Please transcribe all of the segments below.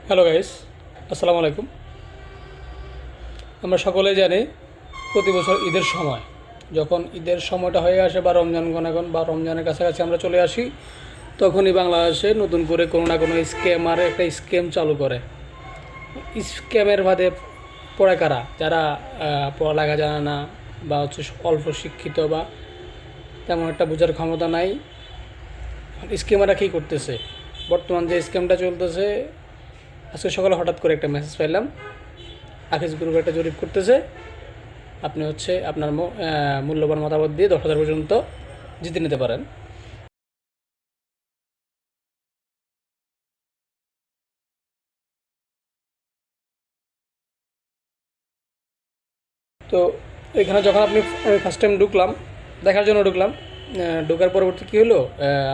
Hello guys, আসসালামু আলাইকুম। আমরা সকলেই জানি প্রতি বছর ঈদের সময় যখন ঈদের সময়টা হয়ে আসে বা রমজান গণাগণ বা রমজানের কাছাকাছি আমরা চলে আসি, তখনই বাংলাদেশে নতুন করে কোনো না কোনো স্ক্যামার একটা স্ক্যাম চালু করে। স্ক্যামের বাদে পড়ে কারা, যারা পড়ালেখা জানে না বা হচ্ছে অল্প শিক্ষিত বা তেমন একটা বোঝার ক্ষমতা নাই। স্ক্যামাররা কী করতেছে, বর্তমান যে স্ক্যামটা চলতেছে, আজকে সকালে হঠাৎ করে একটা মেসেজ পাইলাম, আকিজ গ্রুপ একটা জরিপ করতেছে, আপনি হচ্ছে আপনার মূল্যবান মতামত দিয়ে 10,000 পর্যন্ত জিতে নিতে পারেন। তো এখানে যখন আমি ফার্স্ট টাইম ঢুকলাম, দেখার জন্য ঢুকলাম, ঢোকার পরবর্তী কী হলো,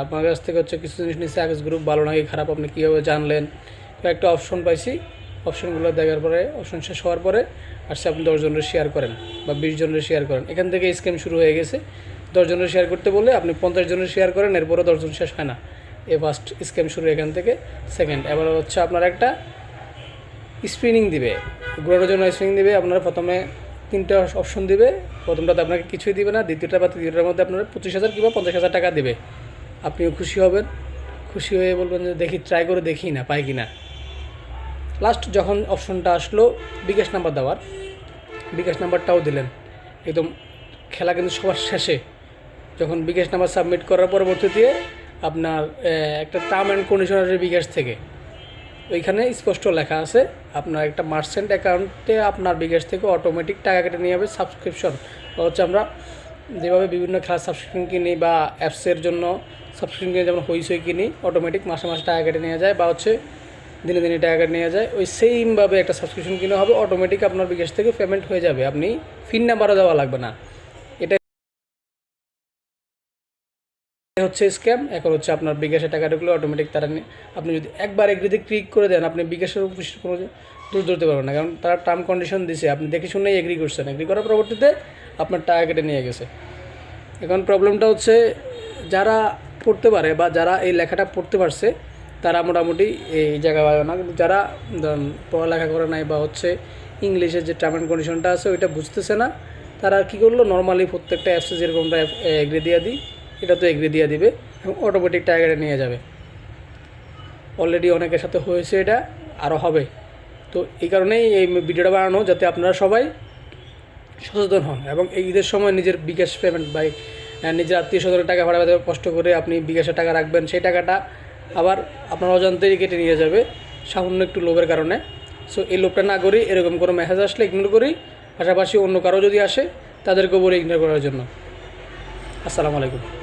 আপনার কাছ থেকে হচ্ছে কিছু জিনিস নিচ্ছে, আকিজ গ্রুপ ভালো নাকি খারাপ আপনি কীভাবে জানলেন, একটা অপশন পাইছি। অপশনগুলো দেখার পরে, অপশন শেষ হওয়ার পরে আসছে আপনি 10 জনের শেয়ার করেন বা 20 জনের শেয়ার করেন। এখান থেকে স্ক্যাম শুরু হয়ে গেছে। 10 জনের শেয়ার করতে বলে আপনি 50 জনের শেয়ার করেন, এরপরে 10 জন শেষ হয় না। এ ফার্স্ট স্ক্যাম শুরু এখান থেকে। সেকেন্ড, এবার হচ্ছে আপনার একটা স্পিনিং দিবে, ঘোরানোর জন্য স্পিনিং দিবে। আপনারা প্রথমে 3টা অপশন দিবে, প্রথমটাতে আপনাকে কিছুই দিবে না, দ্বিতীয়টা বা তৃতীয়টার মধ্যে আপনারা 25,000 কিংবা 50,000 টাকা দেবে। আপনিও খুশি হবেন, খুশি হয়ে বলবেন যে দেখি, ট্রাই করে দেখি না পাই কি না। লাস্ট যখন অপশনটা আসলো বিকাশ নাম্বার দেওয়ার, বিকাশ নাম্বারটাও দিলেন একদম। খেলা কিন্তু সবার শেষে, যখন বিকাশ নাম্বার সাবমিট করার পরবর্তীতে আপনার একটা টার্ম অ্যান্ড কন্ডিশনারের বিকাশ থেকে ওইখানে স্পষ্ট লেখা আছে আপনার একটা মার্চেন্ট অ্যাকাউন্টে আপনার বিকাশ থেকে অটোমেটিক টাকা কেটে নিয়ে যাবে। সাবস্ক্রিপশন হচ্ছে আমরা যেভাবে বিভিন্ন খেলার সাবস্ক্রিপশন কিনি বা অ্যাপসের জন্য সাবস্ক্রিপশন কিনে, যেমন হইসই কিনি, অটোমেটিক মাসে মাসে টাকা কেটে নেওয়া যায় বা হচ্ছে দিনে দিনে টাকা কেটে নেওয়া যায়। ওই সেমভাবে একটা সাবস্ক্রিপশন কিনে হবে, অটোমেটিক আপনার বিকাশ থেকে পেমেন্ট হয়ে যাবে, আপনি পিন নাম্বারও দেওয়া লাগবে না। এটা হচ্ছে স্ক্যাম। এখন হচ্ছে আপনার বিকাশে টাকা ঢুকলে অটোমেটিক তারা আপনি যদি একবার এগ্রিতে ক্লিক করে দেন, আপনি বিকাশের অফিসে কোনো দূর ধরতে পারবেন না, কারণ তারা টার্ম কন্ডিশন দিছে, আপনি দেখে শুনেই এগ্রি করছেন। এগ্রি করার পরবর্তীতে আপনার টাকা কেটে নিয়ে গেছে। এখন প্রবলেমটা হচ্ছে, যারা পড়তে পারে বা যারা এই লেখাটা পড়তে পারছে তারা মোটামুটি এই জায়গা পাবে না, কিন্তু যারা পড়ালেখা করে নাই বা হচ্ছে ইংলিশের যে টার্ম অ্যান্ড কন্ডিশনটা আছে ওইটা বুঝতেছে না, তারা কী করলো, নর্মালি প্রত্যেকটা অ্যাপসে যেরকম আমরা এগ্রি দিয়ে দিই, এটা তো এগ্রি দিয়ে দিবে এবং অটোমেটিক টার্গেটে নিয়ে যাবে। অলরেডি অনেকের সাথে হয়েছে, এটা আরও হবে। তো এই কারণেই এই ভিডিওটা বানানো, যাতে আপনারা সবাই সচেতন হন এবং এই ঈদের সময় নিজের বিকাশ পেমেন্ট বা নিজের আত্মীয় স্বজনের টাকা ভাড়া কষ্ট করে আপনি বিকাশে টাকা রাখবেন, সেই টাকাটা আবার আপনার অজান্তেই কেটে নিয়ে যাবে সামান্য একটু লোভের কারণে। সো এই লোভটা না করি, এরকম কোনো মেসেজ আসলে ইগনোর করি, পাশাপাশি অন্য কারো যদি আসে তাদেরকেও বলে ইগনোর করার জন্য। আসসালামু আলাইকুম।